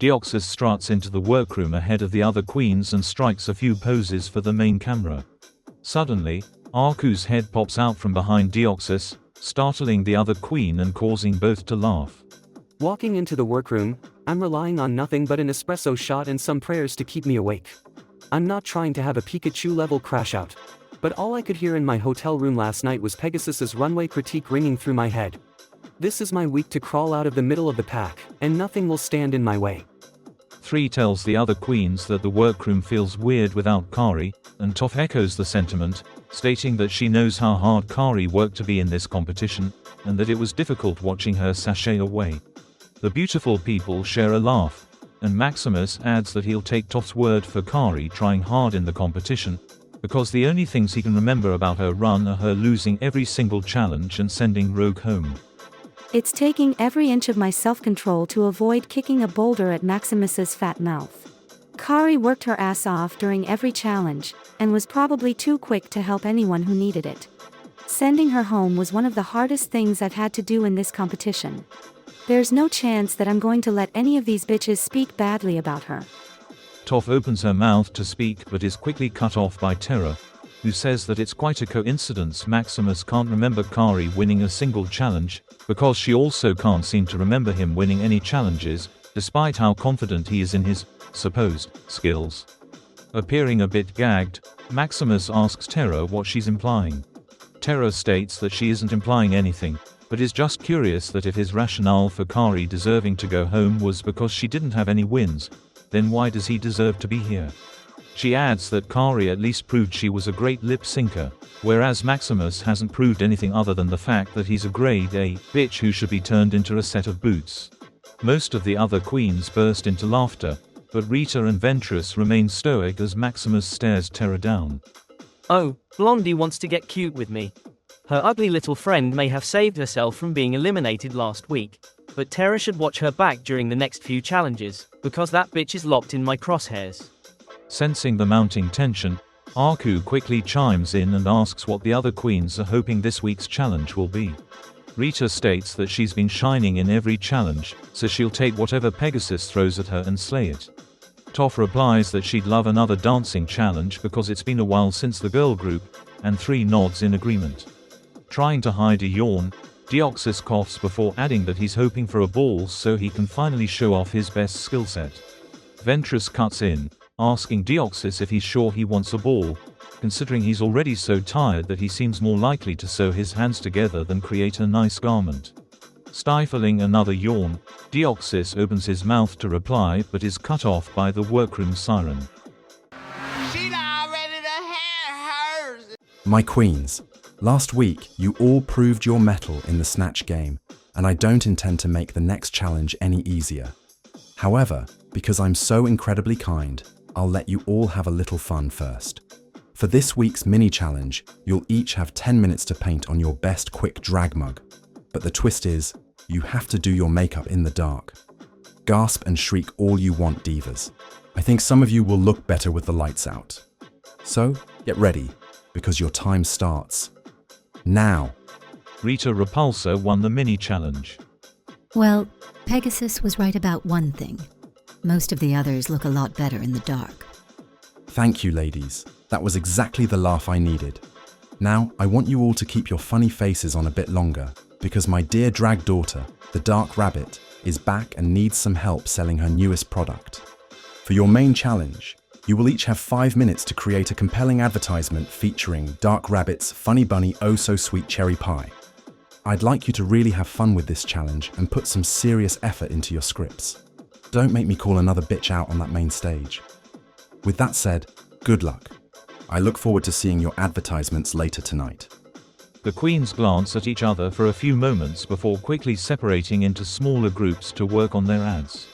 Deoxys struts into the workroom ahead of the other queens and strikes a few poses for the main camera. Suddenly, Aku's head pops out from behind Deoxys, startling the other queen and causing both to laugh. Walking into the workroom, I'm relying on nothing but an espresso shot and some prayers to keep me awake. I'm not trying to have a Pikachu-level crash out. But all I could hear in my hotel room last night was Pegasus's runway critique ringing through my head. This is my week to crawl out of the middle of the pack, and nothing will stand in my way. 3 tells the other queens that the workroom feels weird without Kari, and Toph echoes the sentiment, stating that she knows how hard Kari worked to be in this competition, and that it was difficult watching her sashay away. The beautiful people share a laugh, and Maximus adds that he'll take Toph's word for Kari trying hard in the competition, because the only things he can remember about her run are her losing every single challenge and sending Rogue home. It's taking every inch of my self-control to avoid kicking a boulder at Maximus's fat mouth. Kari worked her ass off during every challenge, and was probably too quick to help anyone who needed it. Sending her home was one of the hardest things I've had to do in this competition. There's no chance that I'm going to let any of these bitches speak badly about her. Toph opens her mouth to speak but is quickly cut off by Terra, who says that it's quite a coincidence Maximus can't remember Kari winning a single challenge, because she also can't seem to remember him winning any challenges, despite how confident he is in his supposed skills. Appearing a bit gagged, Maximus asks Terra what she's implying. Terra states that she isn't implying anything, but is just curious that if his rationale for Kari deserving to go home was because she didn't have any wins, then why does he deserve to be here? She adds that Kari at least proved she was a great lip syncer, whereas Maximus hasn't proved anything other than the fact that he's a grade A bitch who should be turned into a set of boots. Most of the other queens burst into laughter, but Rita and Ventress remain stoic as Maximus stares Terra down. Oh, Blondie wants to get cute with me. Her ugly little friend may have saved herself from being eliminated last week, but Terra should watch her back during the next few challenges, because that bitch is locked in my crosshairs. Sensing the mounting tension, Aku quickly chimes in and asks what the other queens are hoping this week's challenge will be. Rita states that she's been shining in every challenge, so she'll take whatever Pegasus throws at her and slay it. Toph replies that she'd love another dancing challenge because it's been a while since the girl group, and 3 nods in agreement. Trying to hide a yawn, Deoxys coughs before adding that he's hoping for a ball so he can finally show off his best skill set. Ventress cuts in, asking Deoxys if he's sure he wants a ball, considering he's already so tired that he seems more likely to sew his hands together than create a nice garment. Stifling another yawn, Deoxys opens his mouth to reply but is cut off by the workroom siren. My queens, last week you all proved your mettle in the snatch game, and I don't intend to make the next challenge any easier. However, because I'm so incredibly kind, I'll let you all have a little fun first. For this week's mini challenge, you'll each have 10 minutes to paint on your best quick drag mug. But the twist is, you have to do your makeup in the dark. Gasp and shriek all you want, divas. I think some of you will look better with the lights out. So, get ready, because your time starts now. Rita Repulsa won the mini challenge. Well, Pegasus was right about one thing. Most of the others look a lot better in the dark. Thank you, ladies. That was exactly the laugh I needed. Now, I want you all to keep your funny faces on a bit longer, because my dear drag daughter, the Dark Rabbit, is back and needs some help selling her newest product. For your main challenge, you will each have 5 minutes to create a compelling advertisement featuring Dark Rabbit's Funny Bunny Oh So Sweet Cherry Pie. I'd like you to really have fun with this challenge and put some serious effort into your scripts. Don't make me call another bitch out on that main stage. With that said, good luck. I look forward to seeing your advertisements later tonight. The queens glance at each other for a few moments before quickly separating into smaller groups to work on their ads.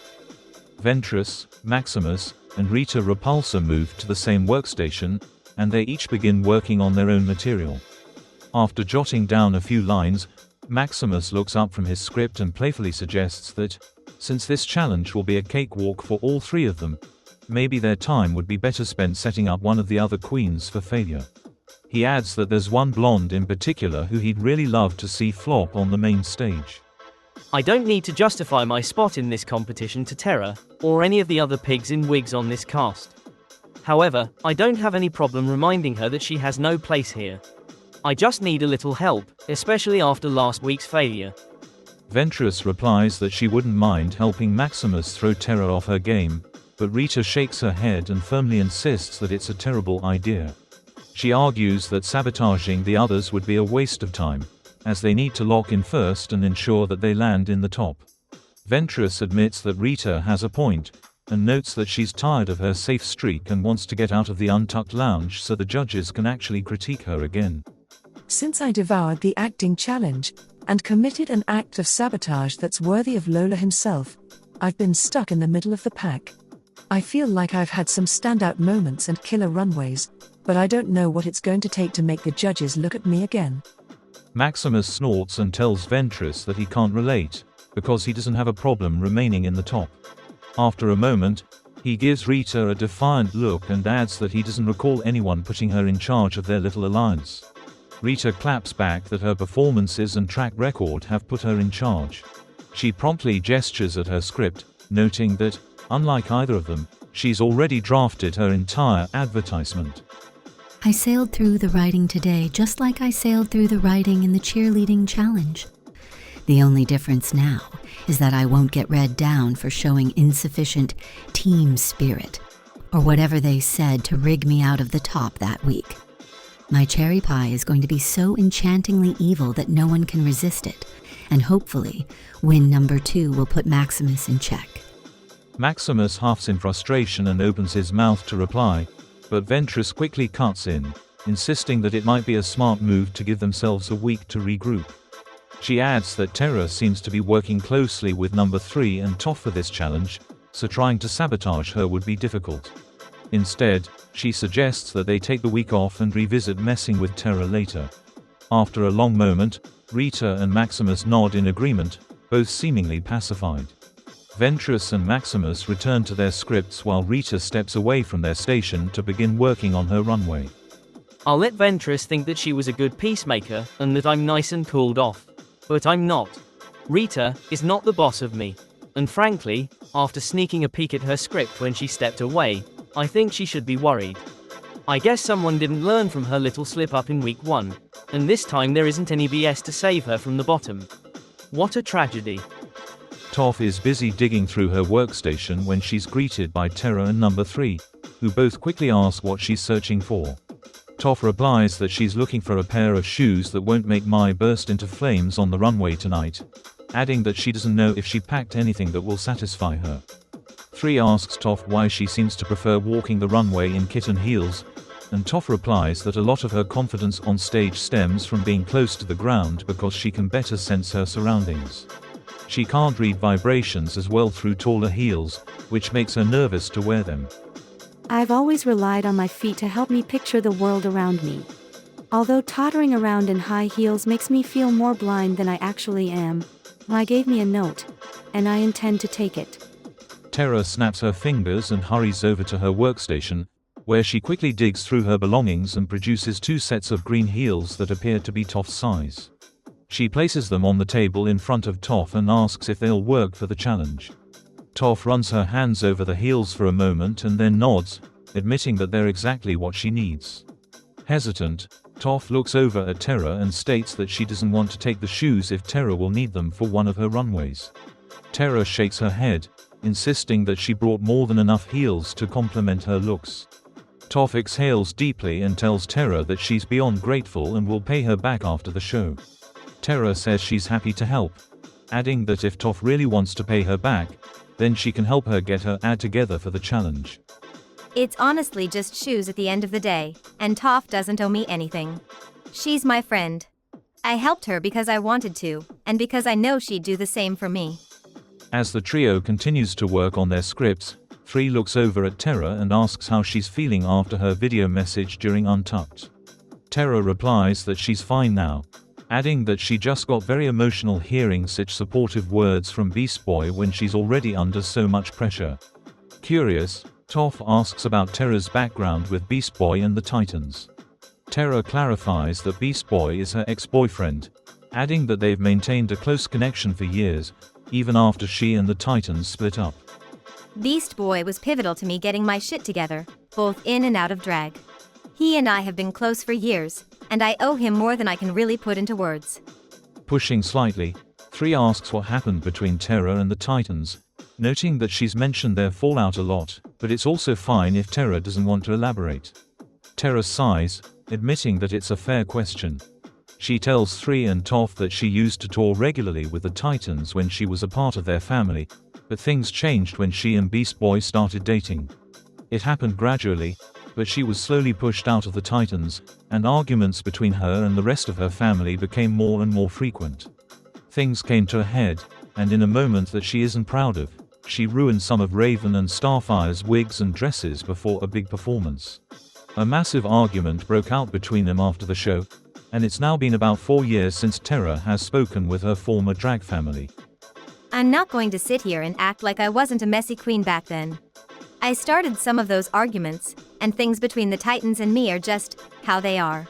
Ventress, Maximus, and Rita Repulsa move to the same workstation, and they each begin working on their own material. After jotting down a few lines, Maximus looks up from his script and playfully suggests that, since this challenge will be a cakewalk for all 3 of them, maybe their time would be better spent setting up one of the other queens for failure. He adds that there's one blonde in particular who he'd really love to see flop on the main stage. I don't need to justify my spot in this competition to Terra, or any of the other pigs in wigs on this cast. However, I don't have any problem reminding her that she has no place here. I just need a little help, especially after last week's failure. Ventress replies that she wouldn't mind helping Maximus throw Terra off her game, but Rita shakes her head and firmly insists that it's a terrible idea. She argues that sabotaging the others would be a waste of time, as they need to lock in first and ensure that they land in the top. Ventress admits that Rita has a point, and notes that she's tired of her safe streak and wants to get out of the untucked lounge so the judges can actually critique her again. Since I devoured the acting challenge, and committed an act of sabotage that's worthy of Lola himself, I've been stuck in the middle of the pack. I feel like I've had some standout moments and killer runways, but I don't know what it's going to take to make the judges look at me again. Maximus snorts and tells Ventress that he can't relate, because he doesn't have a problem remaining in the top. After a moment, he gives Rita a defiant look and adds that he doesn't recall anyone putting her in charge of their little alliance. Rita claps back that her performances and track record have put her in charge. She promptly gestures at her script, noting that, unlike either of them, she's already drafted her entire advertisement. I sailed through the writing today just like I sailed through the writing in the cheerleading challenge. The only difference now is that I won't get read down for showing insufficient team spirit, or whatever they said to rig me out of the top that week. My cherry pie is going to be so enchantingly evil that no one can resist it, and hopefully, win number 2 will put Maximus in check. Maximus huffs in frustration and opens his mouth to reply, but Ventress quickly cuts in, insisting that it might be a smart move to give themselves a week to regroup. She adds that Terra seems to be working closely with number 3 and Toph for this challenge, so trying to sabotage her would be difficult. Instead, she suggests that they take the week off and revisit messing with Terra later. After a long moment, Rita and Maximus nod in agreement, both seemingly pacified. Ventress and Maximus return to their scripts while Rita steps away from their station to begin working on her runway. I'll let Ventress think that she was a good peacemaker and that I'm nice and cooled off. But I'm not. Rita is not the boss of me. And frankly, after sneaking a peek at her script when she stepped away, I think she should be worried. I guess someone didn't learn from her little slip up in week 1, and this time there isn't any BS to save her from the bottom. What a tragedy. Toph is busy digging through her workstation when she's greeted by Terra and number 3, who both quickly ask what she's searching for. Toph replies that she's looking for a pair of shoes that won't make Mai burst into flames on the runway tonight, adding that she doesn't know if she packed anything that will satisfy her. 3 asks Toph why she seems to prefer walking the runway in kitten heels, and Toph replies that a lot of her confidence on stage stems from being close to the ground because she can better sense her surroundings. She can't read vibrations as well through taller heels, which makes her nervous to wear them. I've always relied on my feet to help me picture the world around me. Although tottering around in high heels makes me feel more blind than I actually am, Mai gave me a note, and I intend to take it. Terra snaps her fingers and hurries over to her workstation, where she quickly digs through her belongings and produces 2 sets of green heels that appear to be Toph's size. She places them on the table in front of Toph and asks if they'll work for the challenge. Toph runs her hands over the heels for a moment and then nods, admitting that they're exactly what she needs. Hesitant, Toph looks over at Terra and states that she doesn't want to take the shoes if Terra will need them for one of her runways. Terra shakes her head, insisting that she brought more than enough heels to complement her looks. Toph exhales deeply and tells Terra that she's beyond grateful and will pay her back after the show. Terra says she's happy to help, adding that if Toph really wants to pay her back, then she can help her get her ad together for the challenge. It's honestly just shoes at the end of the day, and Toph doesn't owe me anything. She's my friend. I helped her because I wanted to, and because I know she'd do the same for me. As the trio continues to work on their scripts, 3 looks over at Terra and asks how she's feeling after her video message during Untucked. Terra replies that she's fine now, adding that she just got very emotional hearing such supportive words from Beast Boy when she's already under so much pressure. Curious, Toph asks about Terra's background with Beast Boy and the Titans. Terra clarifies that Beast Boy is her ex-boyfriend, adding that they've maintained a close connection for years, even after she and the Titans split up. Beast Boy was pivotal to me getting my shit together, both in and out of drag. He and I have been close for years, and I owe him more than I can really put into words. Pushing slightly, 3 asks what happened between Terra and the Titans, noting that she's mentioned their fallout a lot, but it's also fine if Terra doesn't want to elaborate. Terra sighs, admitting that it's a fair question. She tells 3 and Toph that she used to tour regularly with the Titans when she was a part of their family, but things changed when she and Beast Boy started dating. It happened gradually, but she was slowly pushed out of the Titans, and arguments between her and the rest of her family became more and more frequent. Things came to a head, and in a moment that she isn't proud of, she ruined some of Raven and Starfire's wigs and dresses before a big performance. A massive argument broke out between them after the show, and it's now been about 4 years since Terra has spoken with her former drag family. I'm not going to sit here and act like I wasn't a messy queen back then. I started some of those arguments, and things between the Titans and me are just how they are.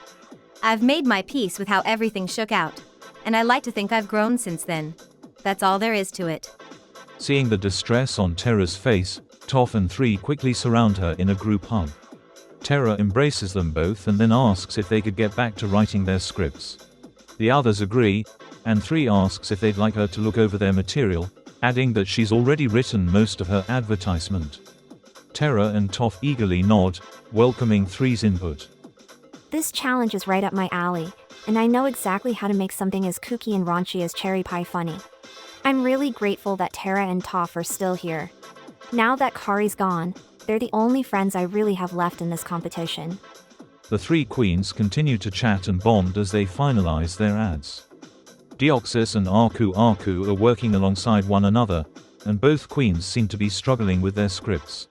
I've made my peace with how everything shook out, and I like to think I've grown since then. That's all there is to it. Seeing the distress on Terra's face, Toph and 3 quickly surround her in a group hug. Terra embraces them both and then asks if they could get back to writing their scripts. The others agree, and 3 asks if they'd like her to look over their material, adding that she's already written most of her advertisement. Terra and Toph eagerly nod, welcoming 3's input. This challenge is right up my alley, and I know exactly how to make something as kooky and raunchy as cherry pie funny. I'm really grateful that Terra and Toph are still here. Now that Kari's gone, they're the only friends I really have left in this competition. The 3 queens continue to chat and bond as they finalize their ads. Deoxys and Aku are working alongside one another, and both queens seem to be struggling with their scripts.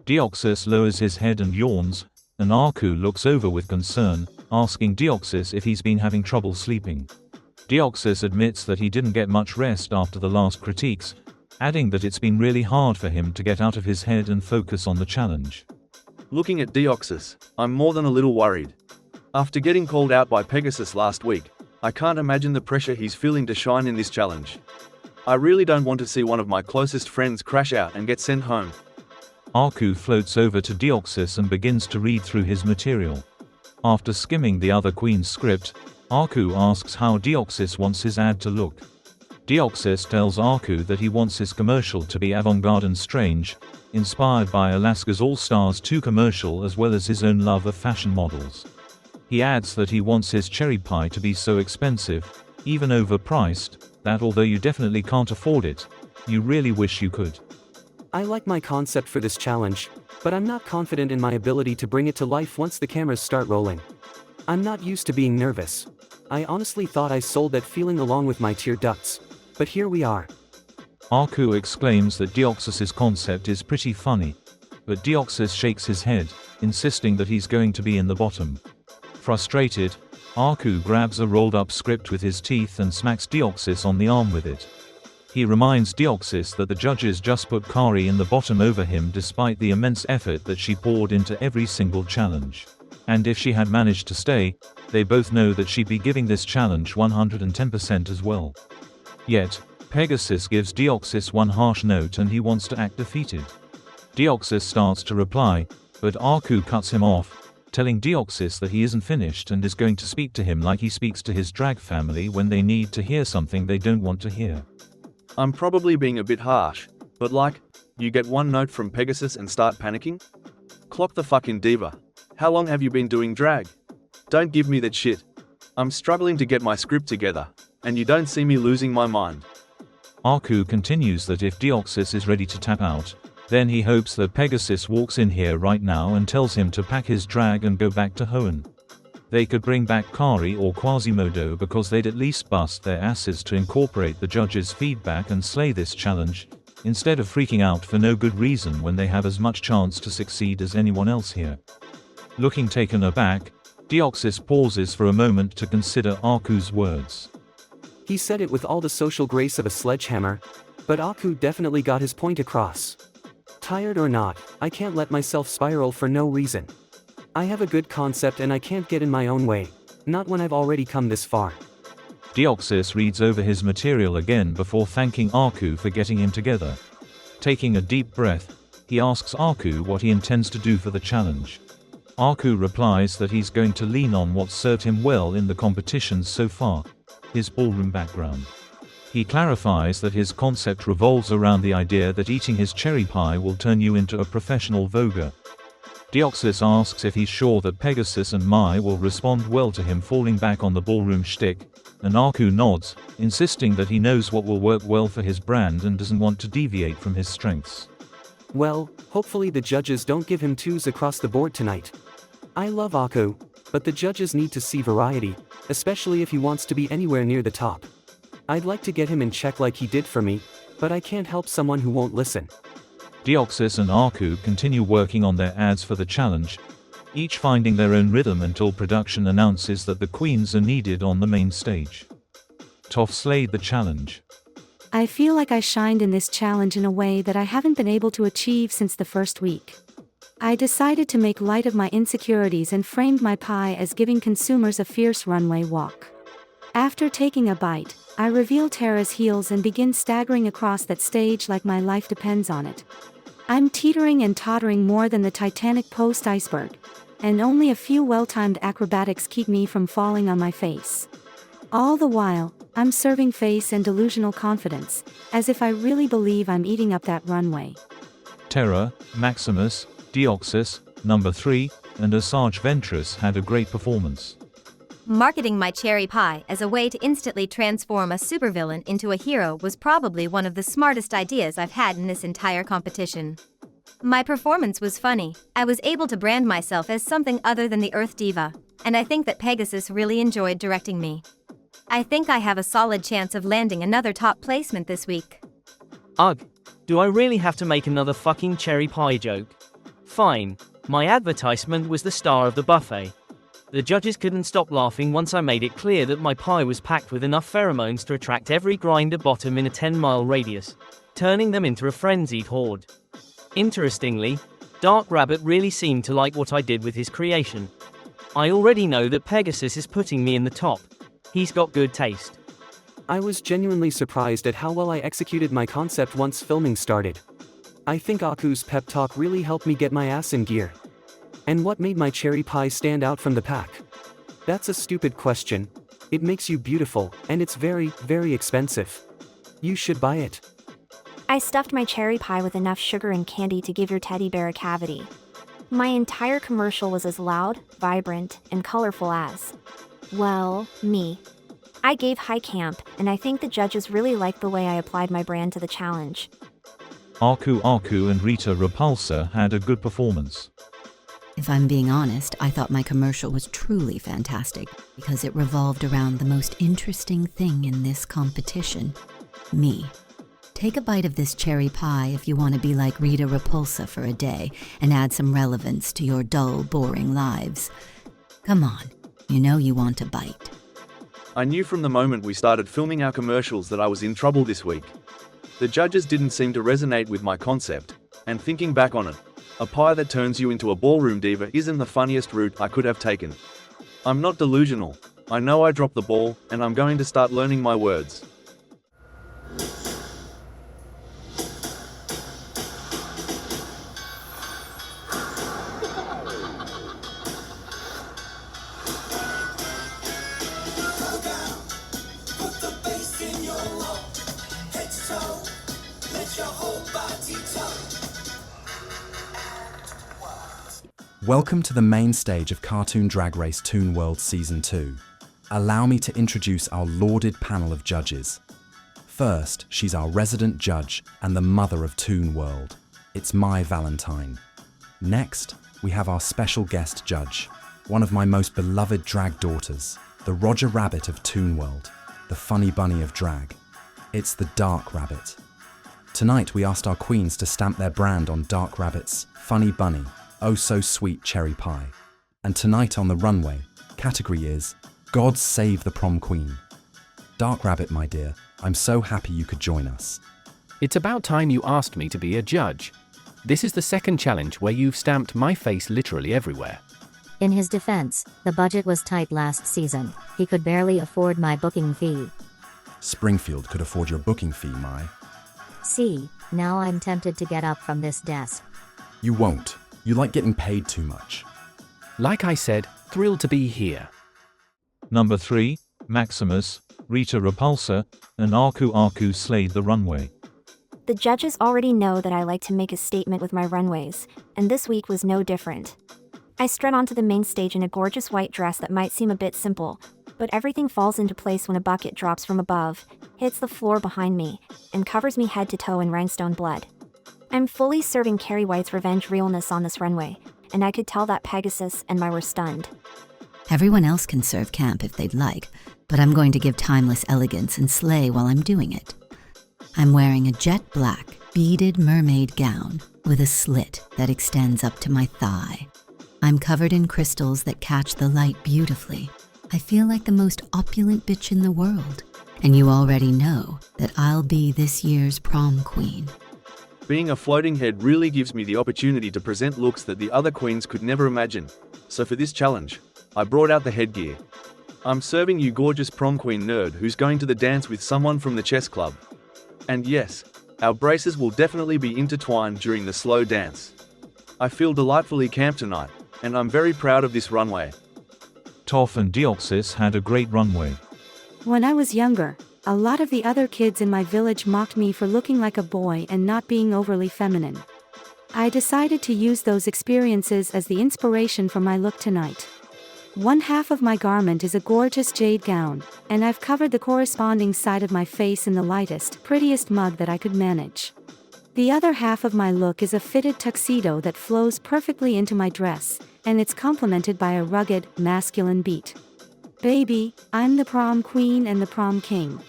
Deoxys lowers his head and yawns, and Aku looks over with concern, asking Deoxys if he's been having trouble sleeping. Deoxys admits that he didn't get much rest after the last critiques, adding that it's been really hard for him to get out of his head and focus on the challenge. Looking at Deoxys, I'm more than a little worried. After getting called out by Pegasus last week, I can't imagine the pressure he's feeling to shine in this challenge. I really don't want to see one of my closest friends crash out and get sent home. Aku floats over to Deoxys and begins to read through his material. After skimming the other queen's script, Aku asks how Deoxys wants his ad to look. Deoxys tells Aku that he wants his commercial to be avant-garde and strange, inspired by Alaska's All Stars 2 commercial as well as his own love of fashion models. He adds that he wants his cherry pie to be so expensive, even overpriced, that although you definitely can't afford it, you really wish you could. I like my concept for this challenge, but I'm not confident in my ability to bring it to life once the cameras start rolling. I'm not used to being nervous. I honestly thought I sold that feeling along with my tear ducts, but here we are. Aku exclaims that Deoxys's concept is pretty funny, but Deoxys shakes his head, insisting that he's going to be in the bottom. Frustrated, Aku grabs a rolled-up script with his teeth and smacks Deoxys on the arm with it. He reminds Deoxys that the judges just put Kari in the bottom over him despite the immense effort that she poured into every single challenge. And if she had managed to stay, they both know that she'd be giving this challenge 110% as well. Yet, Pegasus gives Deoxys one harsh note and he wants to act defeated. Deoxys starts to reply, but Aku cuts him off, telling Deoxys that he isn't finished and is going to speak to him like he speaks to his drag family when they need to hear something they don't want to hear. I'm probably being a bit harsh, but like, you get one note from Pegasus and start panicking? Clock the fucking diva. How long have you been doing drag? Don't give me that shit. I'm struggling to get my script together, and you don't see me losing my mind. Aku continues that if Deoxys is ready to tap out, then he hopes that Pegasus walks in here right now and tells him to pack his drag and go back to Hoenn. They could bring back Kari or Quasimodo because they'd at least bust their asses to incorporate the judges' feedback and slay this challenge, instead of freaking out for no good reason when they have as much chance to succeed as anyone else here. Looking taken aback, Deoxys pauses for a moment to consider Aku's words. He said it with all the social grace of a sledgehammer, but Aku definitely got his point across. Tired or not, I can't let myself spiral for no reason. I have a good concept and I can't get in my own way, not when I've already come this far. Deoxys reads over his material again before thanking Aku for getting him together. Taking a deep breath, he asks Aku what he intends to do for the challenge. Aku replies that he's going to lean on what served him well in the competitions so far, his ballroom background. He clarifies that his concept revolves around the idea that eating his cherry pie will turn you into a professional voguer. Deoxys asks if he's sure that Pegasus and Mai will respond well to him falling back on the ballroom shtick, and Aku nods, insisting that he knows what will work well for his brand and doesn't want to deviate from his strengths. Well, hopefully the judges don't give him 2s across the board tonight. I love Aku, but the judges need to see variety, especially if he wants to be anywhere near the top. I'd like to get him in check like he did for me, but I can't help someone who won't listen. Deoxys and Aku continue working on their ads for the challenge, each finding their own rhythm until production announces that the queens are needed on the main stage. Toph slayed the challenge. I feel like I shined in this challenge in a way that I haven't been able to achieve since the first week. I decided to make light of my insecurities and framed my pie as giving consumers a fierce runway walk. After taking a bite, I reveal Tara's heels and begin staggering across that stage like my life depends on it. I'm teetering and tottering more than the Titanic post-iceberg, and only a few well-timed acrobatics keep me from falling on my face. All the while, I'm serving face and delusional confidence, as if I really believe I'm eating up that runway. Terra, Maximus, Deoxys, Number 3, and Asajj Ventress had a great performance. Marketing my cherry pie as a way to instantly transform a supervillain into a hero was probably one of the smartest ideas I've had in this entire competition. My performance was funny. I was able to brand myself as something other than the Earth Diva, and I think that Pegasus really enjoyed directing me. I think I have a solid chance of landing another top placement this week. Ugh, do I really have to make another fucking cherry pie joke? Fine, my advertisement was the star of the buffet. The judges couldn't stop laughing once I made it clear that my pie was packed with enough pheromones to attract every grinder bottom in a 10-mile radius, turning them into a frenzied horde. Interestingly, Dark Rabbit really seemed to like what I did with his creation. I already know that Pegasus is putting me in the top. He's got good taste. I was genuinely surprised at how well I executed my concept once filming started. I think Aku's pep talk really helped me get my ass in gear. And what made my cherry pie stand out from the pack? That's a stupid question. It makes you beautiful, and it's very, very expensive. You should buy it. I stuffed my cherry pie with enough sugar and candy to give your teddy bear a cavity. My entire commercial was as loud, vibrant, and colorful as, well, me. I gave high camp, and I think the judges really liked the way I applied my brand to the challenge. Aku and Rita Repulsa had a good performance. If I'm being honest, I thought my commercial was truly fantastic because it revolved around the most interesting thing in this competition, me. Take a bite of this cherry pie if you want to be like Rita Repulsa for a day and add some relevance to your dull, boring lives. Come on, you know you want a bite. I knew from the moment we started filming our commercials that I was in trouble this week. The judges didn't seem to resonate with my concept, and thinking back on it, a pie that turns you into a ballroom diva isn't the funniest route I could have taken. I'm not delusional. I know I dropped the ball, and I'm going to start learning my words. Welcome to the main stage of Cartoon Drag Race Toon World Season 2. Allow me to introduce our lauded panel of judges. First, she's our resident judge and the mother of Toon World. It's Mai Valentine. Next, we have our special guest judge, one of my most beloved drag daughters, the Roger Rabbit of Toon World, the funny bunny of drag. It's the Dark Rabbit. Tonight we asked our queens to stamp their brand on Dark Rabbit's funny bunny, oh so sweet cherry pie. And tonight on the runway, category is God Save the Prom Queen. Dark Rabbit, my dear, I'm so happy you could join us. It's about time you asked me to be a judge. This is the second challenge where you've stamped my face literally everywhere. In his defense, the budget was tight last season. He could barely afford my booking fee. Springfield could afford your booking fee, Mai. See, now I'm tempted to get up from this desk. You won't. You like getting paid too much. Like I said, thrilled to be here. Number 3, Maximus, Rita Repulsa, and Aku Aku slayed the runway. The judges already know that I like to make a statement with my runways, and this week was no different. I strut onto the main stage in a gorgeous white dress that might seem a bit simple, but everything falls into place when a bucket drops from above, hits the floor behind me, and covers me head to toe in rhinestone blood. I'm fully serving Carrie White's revenge realness on this runway, and I could tell that Pegasus and Mai were stunned. Everyone else can serve camp if they'd like, but I'm going to give timeless elegance and slay while I'm doing it. I'm wearing a jet black, beaded mermaid gown with a slit that extends up to my thigh. I'm covered in crystals that catch the light beautifully. I feel like the most opulent bitch in the world, and you already know that I'll be this year's prom queen. Being a floating head really gives me the opportunity to present looks that the other queens could never imagine. So for this challenge, I brought out the headgear. I'm serving you gorgeous prom queen nerd who's going to the dance with someone from the chess club. And yes, our braces will definitely be intertwined during the slow dance. I feel delightfully camp tonight, and I'm very proud of this runway. Toph and Deoxys had a great runway. When I was younger, a lot of the other kids in my village mocked me for looking like a boy and not being overly feminine. I decided to use those experiences as the inspiration for my look tonight. One half of my garment is a gorgeous jade gown, and I've covered the corresponding side of my face in the lightest, prettiest mug that I could manage. The other half of my look is a fitted tuxedo that flows perfectly into my dress, and it's complemented by a rugged, masculine beat. Baby, I'm the prom queen and the prom king.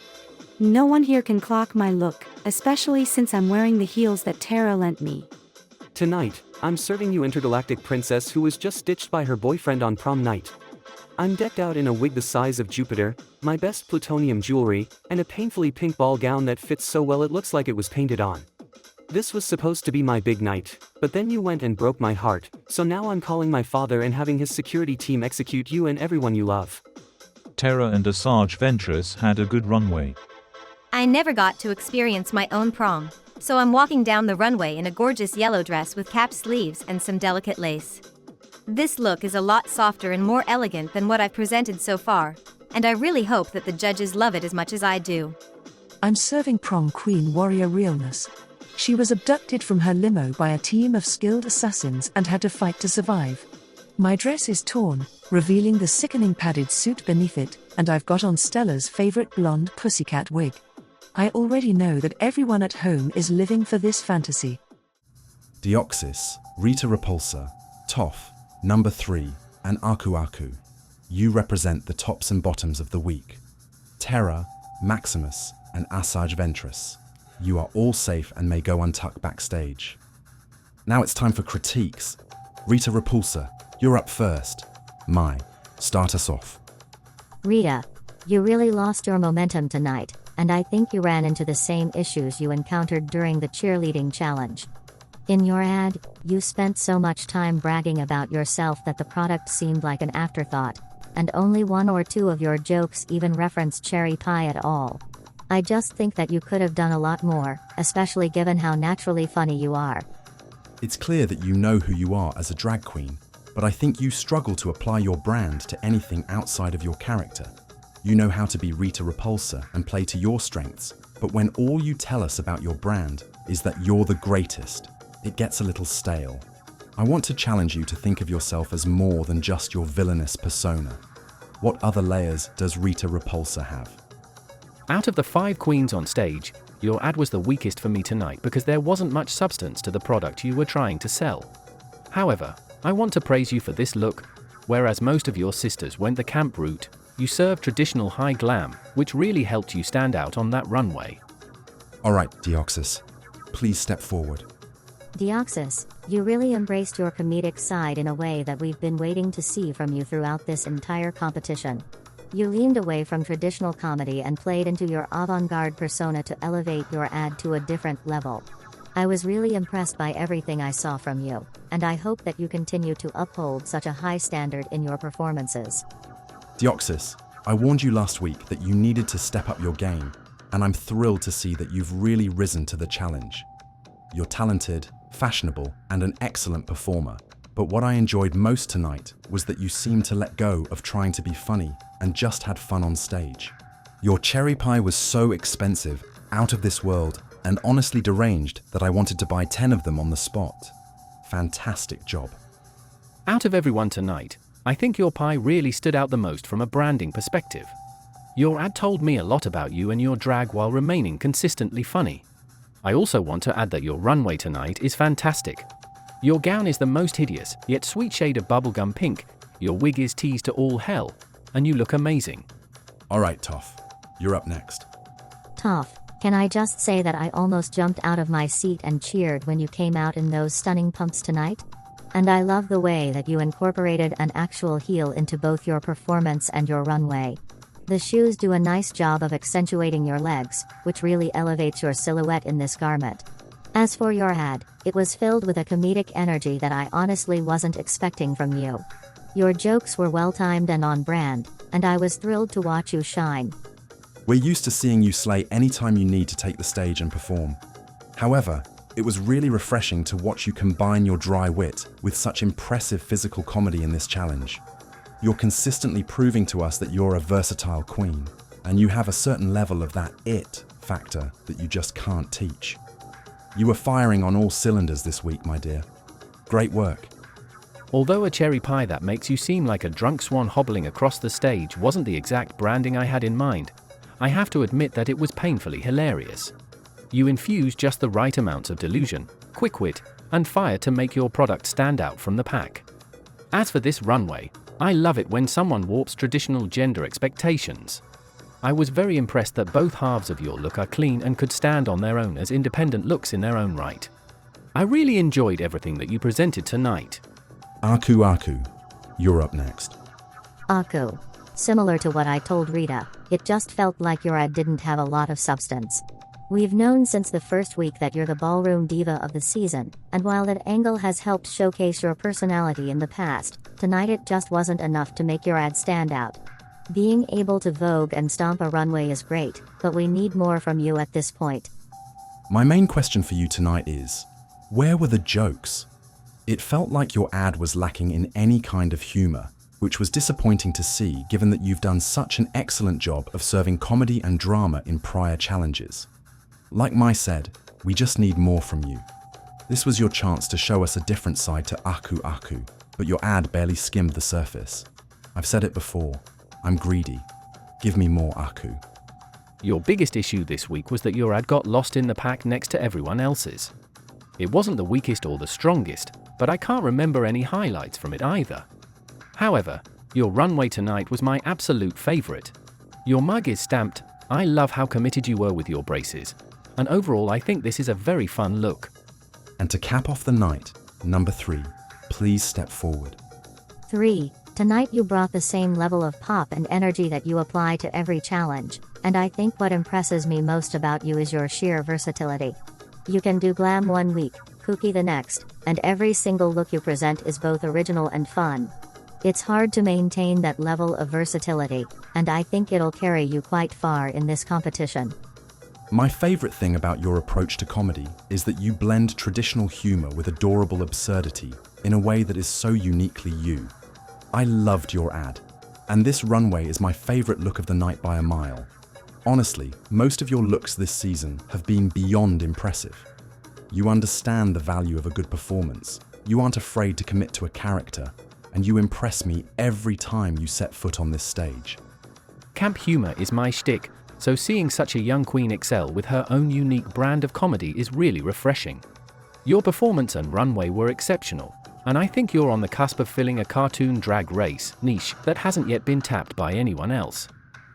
No one here can clock my look, especially since I'm wearing the heels that Tara lent me. Tonight, I'm serving you intergalactic princess who was just ditched by her boyfriend on prom night. I'm decked out in a wig the size of Jupiter, my best plutonium jewelry, and a painfully pink ball gown that fits so well it looks like it was painted on. This was supposed to be my big night, but then you went and broke my heart, so now I'm calling my father and having his security team execute you and everyone you love. Terra and Asajj Ventress had a good runway. I never got to experience my own prom, so I'm walking down the runway in a gorgeous yellow dress with capped sleeves and some delicate lace. This look is a lot softer and more elegant than what I've presented so far, and I really hope that the judges love it as much as I do. I'm serving prom queen warrior realness. She was abducted from her limo by a team of skilled assassins and had to fight to survive. My dress is torn, revealing the sickening padded suit beneath it, and I've got on Stella's favorite blonde pussycat wig. I already know that everyone at home is living for this fantasy. Deoxys, Rita Repulsa, Toph, Number 3, and Aku Aku. You represent the tops and bottoms of the week. Terra, Maximus, and Asajj Ventress. You are all safe and may go untucked backstage. Now it's time for critiques. Rita Repulsa, you're up first. Mai, start us off. Rita, you really lost your momentum tonight, and I think you ran into the same issues you encountered during the cheerleading challenge. In your ad, you spent so much time bragging about yourself that the product seemed like an afterthought, and only one or two of your jokes even referenced cherry pie at all. I just think that you could have done a lot more, especially given how naturally funny you are. It's clear that you know who you are as a drag queen, but I think you struggle to apply your brand to anything outside of your character. You know how to be Rita Repulsa and play to your strengths, but when all you tell us about your brand is that you're the greatest, it gets a little stale. I want to challenge you to think of yourself as more than just your villainous persona. What other layers does Rita Repulsa have? Out of the 5 queens on stage, your ad was the weakest for me tonight because there wasn't much substance to the product you were trying to sell. However, I want to praise you for this look. Whereas most of your sisters went the camp route, you served traditional high glam, which really helped you stand out on that runway. Alright, Deoxys, please step forward. Deoxys, you really embraced your comedic side in a way that we've been waiting to see from you throughout this entire competition. You leaned away from traditional comedy and played into your avant-garde persona to elevate your ad to a different level. I was really impressed by everything I saw from you, and I hope that you continue to uphold such a high standard in your performances. Deoxys, I warned you last week that you needed to step up your game, and I'm thrilled to see that you've really risen to the challenge. You're talented, fashionable, and an excellent performer. But what I enjoyed most tonight was that you seemed to let go of trying to be funny and just had fun on stage. Your cherry pie was so expensive, out of this world, and honestly deranged that I wanted to buy 10 of them on the spot. Fantastic job. Out of everyone tonight, I think your pie really stood out the most from a branding perspective. Your ad told me a lot about you and your drag while remaining consistently funny. I also want to add that your runway tonight is fantastic. Your gown is the most hideous, yet sweet shade of bubblegum pink, your wig is teased to all hell, and you look amazing. Alright, Toph, you're up next. Toph, can I just say that I almost jumped out of my seat and cheered when you came out in those stunning pumps tonight? And I love the way that you incorporated an actual heel into both your performance and your runway. The shoes do a nice job of accentuating your legs, which really elevates your silhouette in this garment. As for your ad, it was filled with a comedic energy that I honestly wasn't expecting from you. Your jokes were well-timed and on brand, and I was thrilled to watch you shine. We're used to seeing you slay anytime you need to take the stage and perform. However, it was really refreshing to watch you combine your dry wit with such impressive physical comedy in this challenge. You're consistently proving to us that you're a versatile queen, and you have a certain level of that it factor that you just can't teach. You were firing on all cylinders this week, my dear. Great work. Although a cherry pie that makes you seem like a drunk swan hobbling across the stage wasn't the exact branding I had in mind, I have to admit that it was painfully hilarious. You infuse just the right amounts of delusion, quick wit, and fire to make your product stand out from the pack. As for this runway, I love it when someone warps traditional gender expectations. I was very impressed that both halves of your look are clean and could stand on their own as independent looks in their own right. I really enjoyed everything that you presented tonight. Aku, you're up next. Aku. Similar to what I told Rita, it just felt like your ad didn't have a lot of substance. We've known since the first week that you're the ballroom diva of the season, and while that angle has helped showcase your personality in the past, tonight it just wasn't enough to make your ad stand out. Being able to vogue and stomp a runway is great, but we need more from you at this point. My main question for you tonight is, where were the jokes? It felt like your ad was lacking in any kind of humor, which was disappointing to see given that you've done such an excellent job of serving comedy and drama in prior challenges. Like Mai said, we just need more from you. This was your chance to show us a different side to Aku, but your ad barely skimmed the surface. I've said it before, I'm greedy. Give me more Aku. Your biggest issue this week was that your ad got lost in the pack next to everyone else's. It wasn't the weakest or the strongest, but I can't remember any highlights from it either. However, your runway tonight was my absolute favorite. Your mug is stamped, I love how committed you were with your braces, and overall I think this is a very fun look. And to cap off the night, number 3, please step forward. 3. Tonight you brought the same level of pop and energy that you apply to every challenge, and I think what impresses me most about you is your sheer versatility. You can do glam one week, kooky the next, and every single look you present is both original and fun. It's hard to maintain that level of versatility, and I think it'll carry you quite far in this competition. My favorite thing about your approach to comedy is that you blend traditional humor with adorable absurdity in a way that is so uniquely you. I loved your ad, and this runway is my favorite look of the night by a mile. Honestly, most of your looks this season have been beyond impressive. You understand the value of a good performance, you aren't afraid to commit to a character, and you impress me every time you set foot on this stage. Camp humor is my shtick, so seeing such a young queen excel with her own unique brand of comedy is really refreshing. Your performance and runway were exceptional, and I think you're on the cusp of filling a cartoon drag race niche that hasn't yet been tapped by anyone else.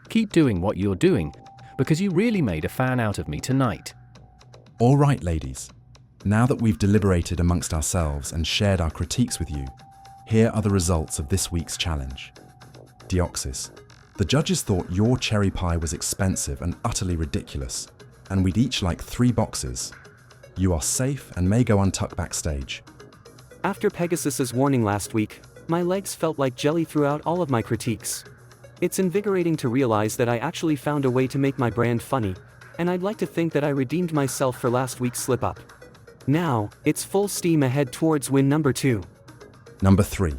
Keep doing what you're doing, because you really made a fan out of me tonight. All right, ladies. Now that we've deliberated amongst ourselves and shared our critiques with you, here are the results of this week's challenge. Deoxys. The judges thought your cherry pie was expensive and utterly ridiculous, and we'd each like 3 boxes. You are safe and may go untucked backstage. After Pegasus's warning last week, my legs felt like jelly throughout all of my critiques. It's invigorating to realize that I actually found a way to make my brand funny, and I'd like to think that I redeemed myself for last week's slip-up. Now, it's full steam ahead towards win number 2. Number 3.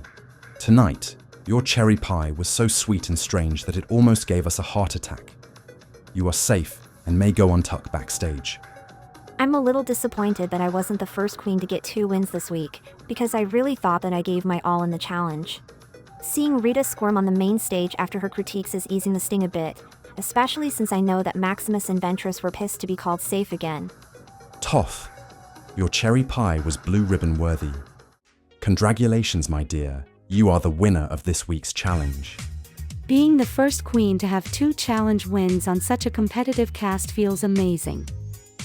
Tonight, your cherry pie was so sweet and strange that it almost gave us a heart attack. You are safe and may go untucked backstage. I'm a little disappointed that I wasn't the first queen to get 2 wins this week, because I really thought that I gave my all in the challenge. Seeing Rita squirm on the main stage after her critiques is easing the sting a bit, especially since I know that Maximus and Ventress were pissed to be called safe again. Toph, your cherry pie was blue ribbon worthy. Congratulations, my dear. You are the winner of this week's challenge. Being the first queen to have 2 challenge wins on such a competitive cast feels amazing.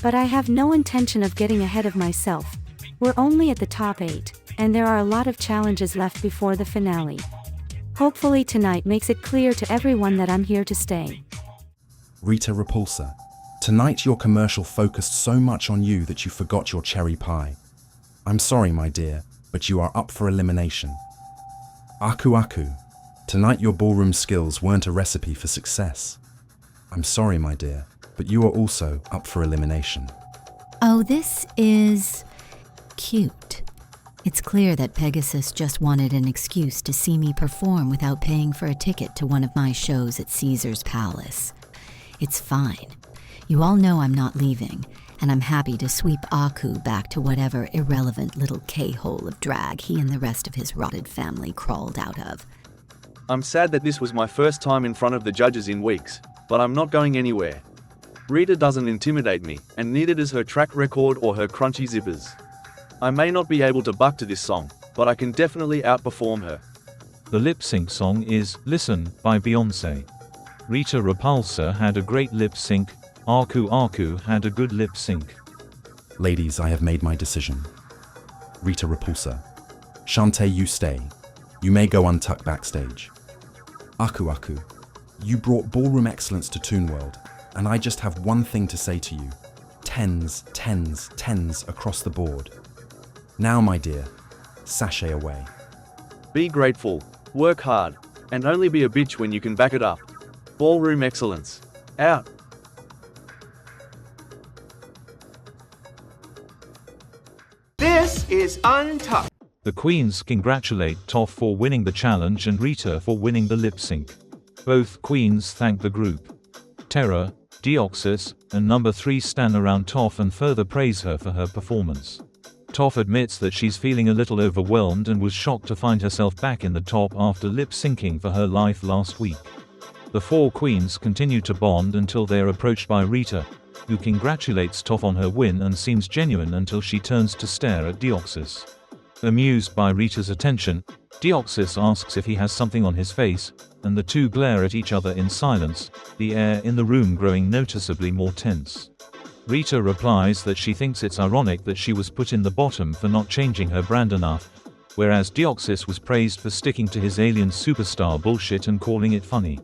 But I have no intention of getting ahead of myself. We're only at the top 8, and there are a lot of challenges left before the finale. Hopefully tonight makes it clear to everyone that I'm here to stay. Rita Repulsa, tonight your commercial focused so much on you that you forgot your cherry pie. I'm sorry, my dear, but you are up for elimination. Aku Aku, tonight your ballroom skills weren't a recipe for success. I'm sorry, my dear, but you are also up for elimination. Oh, this is cute. It's clear that Pegasus just wanted an excuse to see me perform without paying for a ticket to one of my shows at Caesar's Palace. It's fine. You all know I'm not leaving, and I'm happy to sweep Aku back to whatever irrelevant little K-hole of drag he and the rest of his rotted family crawled out of. I'm sad that this was my first time in front of the judges in weeks, but I'm not going anywhere. Rita doesn't intimidate me, and neither does her track record or her crunchy zippers. I may not be able to buck to this song, but I can definitely outperform her. The lip-sync song is Listen by Beyoncé. Rita Repulsa had a great lip-sync, Aku Aku had a good lip-sync. Ladies, I have made my decision. Rita Repulsa. Shantae, you stay. You may go untucked backstage. Aku Aku, you brought ballroom excellence to Toon World, and I just have one thing to say to you. 10s, 10s, 10s across the board. Now, my dear, sashay away. Be grateful, work hard, and only be a bitch when you can back it up. Ballroom excellence. Out. This is Untucked. The queens congratulate Toph for winning the challenge and Rita for winning the lip-sync. Both queens thank the group. Terra, Deoxys, and number 3 stand around Toph and further praise her for her performance. Toph admits that she's feeling a little overwhelmed and was shocked to find herself back in the top after lip-syncing for her life last week. The 4 queens continue to bond until they are approached by Rita, who congratulates Toph on her win and seems genuine until she turns to stare at Deoxys. Amused by Rita's attention, Deoxys asks if he has something on his face, and the two glare at each other in silence, the air in the room growing noticeably more tense. Rita replies that she thinks it's ironic that she was put in the bottom for not changing her brand enough, whereas Deoxys was praised for sticking to his alien superstar bullshit and calling it funny.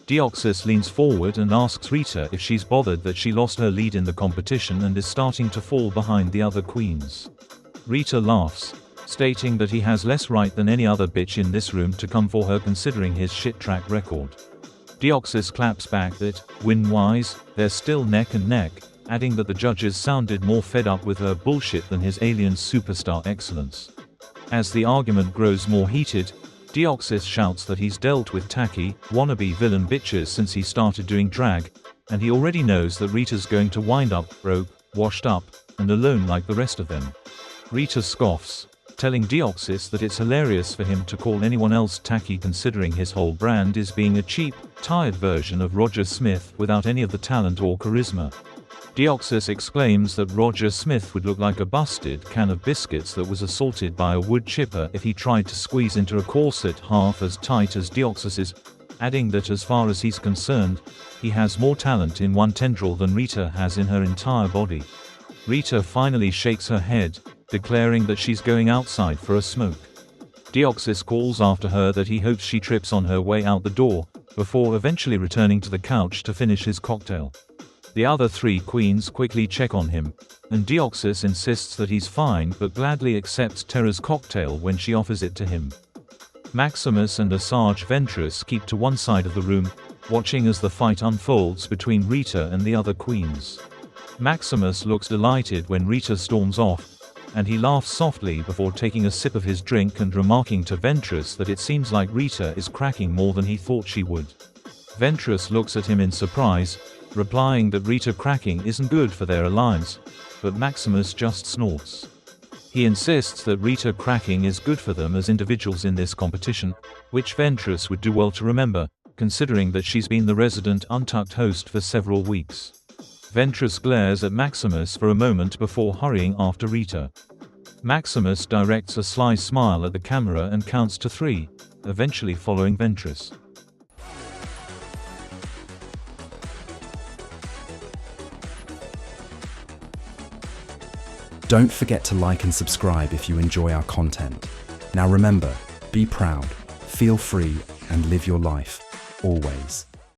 Deoxys leans forward and asks Rita if she's bothered that she lost her lead in the competition and is starting to fall behind the other queens. Rita laughs, stating that he has less right than any other bitch in this room to come for her considering his shit track record. Deoxys claps back that, win-wise, they're still neck and neck, adding that the judges sounded more fed up with her bullshit than his alien superstar excellence. As the argument grows more heated, Deoxys shouts that he's dealt with tacky, wannabe villain bitches since he started doing drag, and he already knows that Rita's going to wind up broke, washed up, and alone like the rest of them. Rita scoffs, telling Deoxys that it's hilarious for him to call anyone else tacky considering his whole brand is being a cheap, tired version of Roger Smith without any of the talent or charisma. Deoxys exclaims that Roger Smith would look like a busted can of biscuits that was assaulted by a wood chipper if he tried to squeeze into a corset half as tight as Deoxys's, adding that as far as he's concerned, he has more talent in one tendril than Rita has in her entire body. Rita finally shakes her head, declaring that she's going outside for a smoke. Deoxys calls after her that he hopes she trips on her way out the door, before eventually returning to the couch to finish his cocktail. The other 3 queens quickly check on him, and Deoxys insists that he's fine but gladly accepts Terra's cocktail when she offers it to him. Maximus and Asajj Ventress keep to one side of the room, watching as the fight unfolds between Rita and the other queens. Maximus looks delighted when Rita storms off, and he laughs softly before taking a sip of his drink and remarking to Ventress that it seems like Rita is cracking more than he thought she would. Ventress looks at him in surprise, replying that Rita cracking isn't good for their alliance, but Maximus just snorts. He insists that Rita cracking is good for them as individuals in this competition, which Ventress would do well to remember, considering that she's been the resident Untucked host for several weeks. Ventress glares at Maximus for a moment before hurrying after Rita. Maximus directs a sly smile at the camera and counts to 3, eventually following Ventress. Don't forget to like and subscribe if you enjoy our content. Now remember, be proud, feel free, and live your life, always.